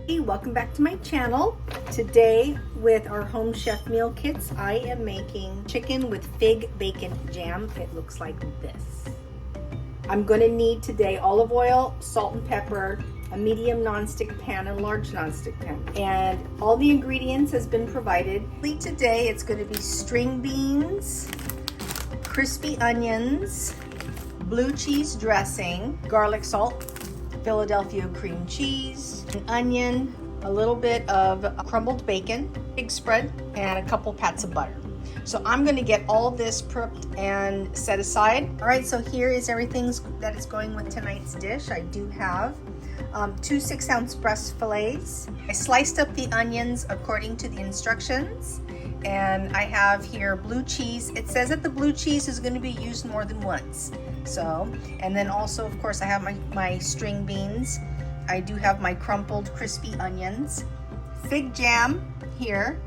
Hey, welcome back to my channel. Today with our home chef meal kits, I am making chicken with fig bacon jam. It looks like this. I'm going to need today olive oil, salt and pepper, a medium nonstick pan and large nonstick pan. And all the ingredients has been provided. Today it's going to be string beans, crispy onions, blue cheese dressing, garlic salt, Philadelphia cream cheese, an onion, a little bit of crumbled bacon, pig spread, and a couple pats of butter. So I'm going to get all this prepped and set aside. All right, so here is everything that is going with tonight's dish. I do have 2 6-ounce breast fillets. I sliced up the onions according to the instructions. And I have here blue cheese. It says that the blue cheese is going to be used more than once. So, and then also, of course, I have my string beans. I do have my crumpled crispy onions, fig jam here,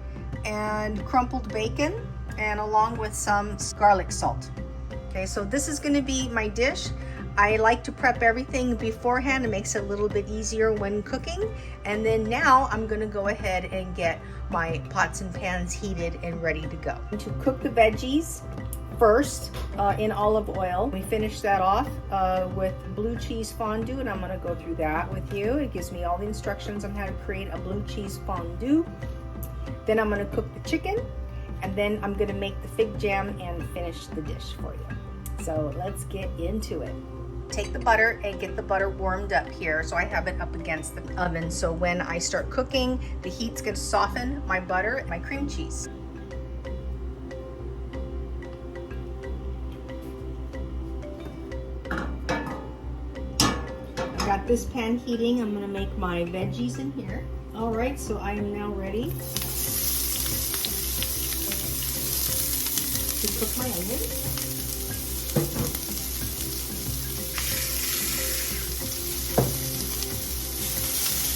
and crumpled bacon, and along with some garlic salt. Okay, so this is going to be my dish. I like to prep everything beforehand. It makes it a little bit easier when cooking. And then now I'm going to go ahead and get my pots and pans heated and ready to go. To cook the veggies first in olive oil. We finish that off with blue cheese fondue, and I'm going to go through that with you. It gives me all the instructions on how to create a blue cheese fondue. Then I'm going to cook the chicken, and then I'm going to make the fig jam and finish the dish for you. So let's get into it. Take the butter and get the butter warmed up here. So I have it up against the oven. So when I start cooking, the heat's going to soften my butter and my cream cheese. I've got this pan heating. I'm going to make my veggies in here. All right, so I am now ready to cook my onions.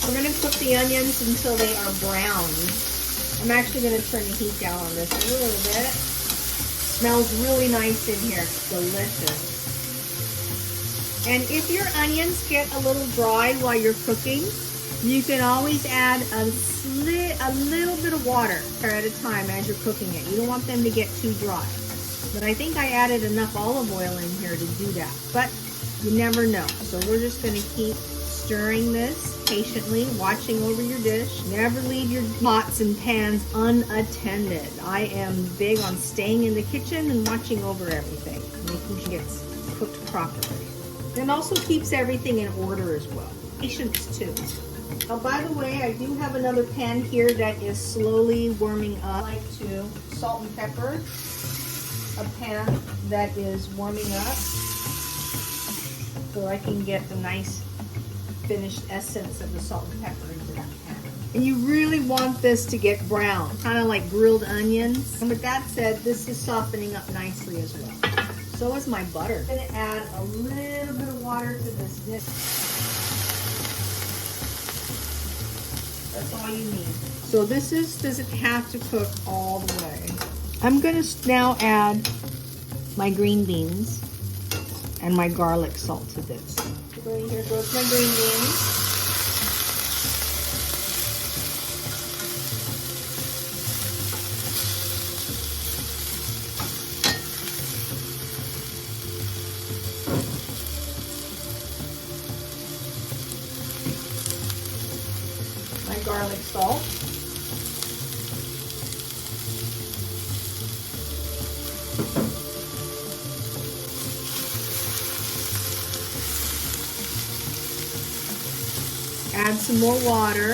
We're going to cook the onions until they are brown. I'm actually going to turn the heat down on this a little bit. Smells really nice in here. It's delicious. And if your onions get a little dry while you're cooking, you can always add a little bit of water at a time as you're cooking it. You don't want them to get too dry. But I think I added enough olive oil in here to do that. But you never know. So we're just going to keep stirring this patiently, watching over your dish. Never leave your pots and pans unattended. I am big on staying in the kitchen and watching over everything, making sure it gets cooked properly. It also keeps everything in order as well. Patience too. Oh, by the way, I do have another pan here that is slowly warming up. I like to salt and pepper a pan that is warming up so I can get the nice finished essence of the salt and pepper into that pan. And you really want this to get brown, kind of like grilled onions. And with that said, this is softening up nicely as well. So is my butter. I'm going to add a little bit of water to this dish. That's all you need. So this doesn't have to cook all the way. I'm going to now add my green beans and my garlic salt to this. So here goes my green beans. My garlic salt. Add some more water.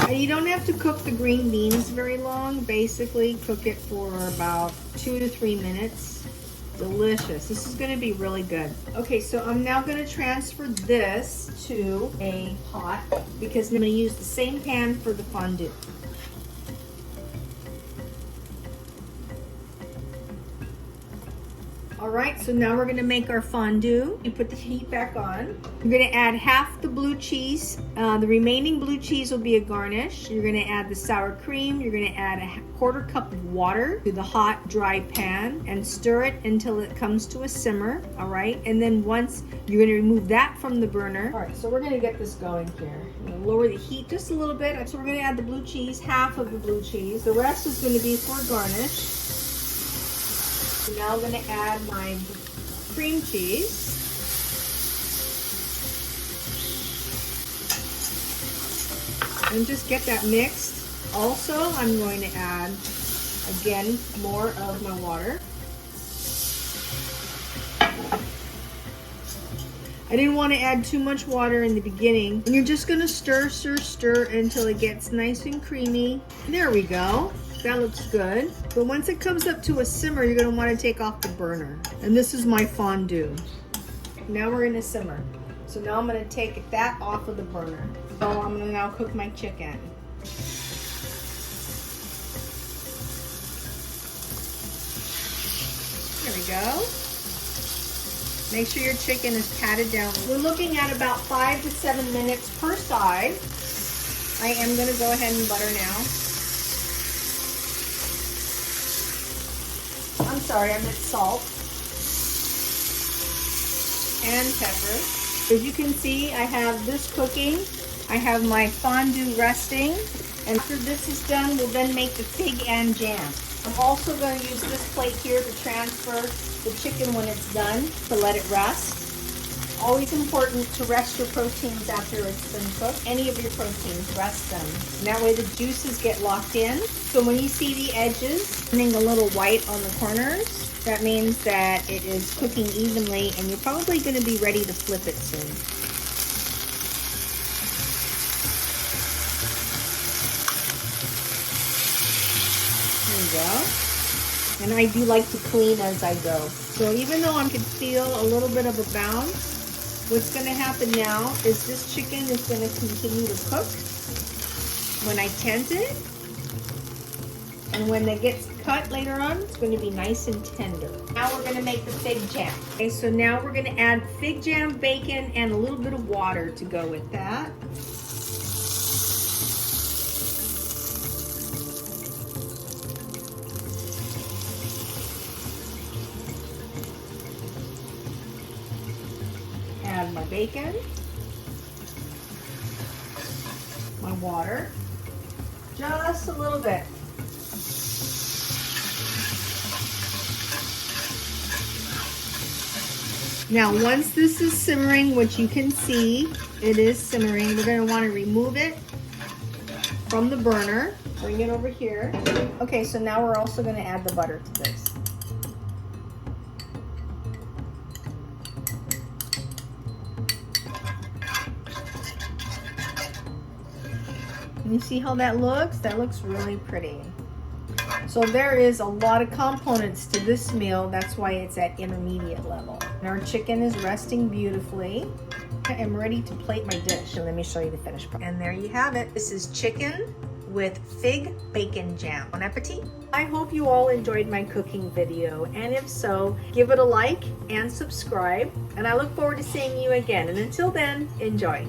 And you don't have to cook the green beans very long. Basically, cook it for about 2 to 3 minutes. Delicious. This is going to be really good. Okay, so I'm now going to transfer this to a pot because I'm going to use the same pan for the fondue. All right, so now we're gonna make our fondue. You put the heat back on. You're gonna add half the blue cheese. The remaining blue cheese will be a garnish. You're gonna add the sour cream. You're gonna add a quarter cup of water to the hot, dry pan and stir it until it comes to a simmer, all right? And then once you're gonna remove that from the burner. All right, so we're gonna get this going here. I'm gonna lower the heat just a little bit. So we're gonna add the blue cheese, half of the blue cheese. The rest is gonna be for garnish. So now I'm going to add my cream cheese. And just get that mixed. Also, I'm going to add, again, more of my water. I didn't want to add too much water in the beginning. And you're just going to stir, stir, stir until it gets nice and creamy. There we go. That looks good. But once it comes up to a simmer, you're gonna wanna take off the burner. And this is my fondue. Now we're in a simmer. So now I'm gonna take that off of the burner. So I'm gonna now cook my chicken. There we go. Make sure your chicken is patted down. We're looking at about 5 to 7 minutes per side. I am gonna go ahead and butter now. I'm sorry, I meant salt and pepper. As you can see, I have this cooking. I have my fondue resting. And after this is done, we'll then make the fig and jam. I'm also going to use this plate here to transfer the chicken when it's done, to let it rest. Always important to rest your proteins after it's been cooked. Any of your proteins, rest them. And that way the juices get locked in. So when you see the edges turning a little white on the corners, that means that it is cooking evenly and you're probably going to be ready to flip it soon. There you go. And I do like to clean as I go. So even though I can feel a little bit of a bounce, what's going to happen now is this chicken is going to continue to cook when I tent it. And when it gets cut later on, it's going to be nice and tender. Now we're going to make the fig jam. Okay, so now we're going to add fig jam, bacon, and a little bit of water to go with that. Add my bacon, my water, just a little bit. Now once this is simmering, which you can see, it is simmering, we're going to want to remove it from the burner. Bring it over here. Okay, so now we're also going to add the butter to this. You see how that looks? That looks really pretty. So there is a lot of components to this meal. That's why it's at intermediate level. And our chicken is resting beautifully. I am ready to plate my dish. And let me show you the finished product. And there you have it. This is chicken with fig bacon jam. Bon appetit. I hope you all enjoyed my cooking video. And if so, give it a like and subscribe. And I look forward to seeing you again. And until then, enjoy.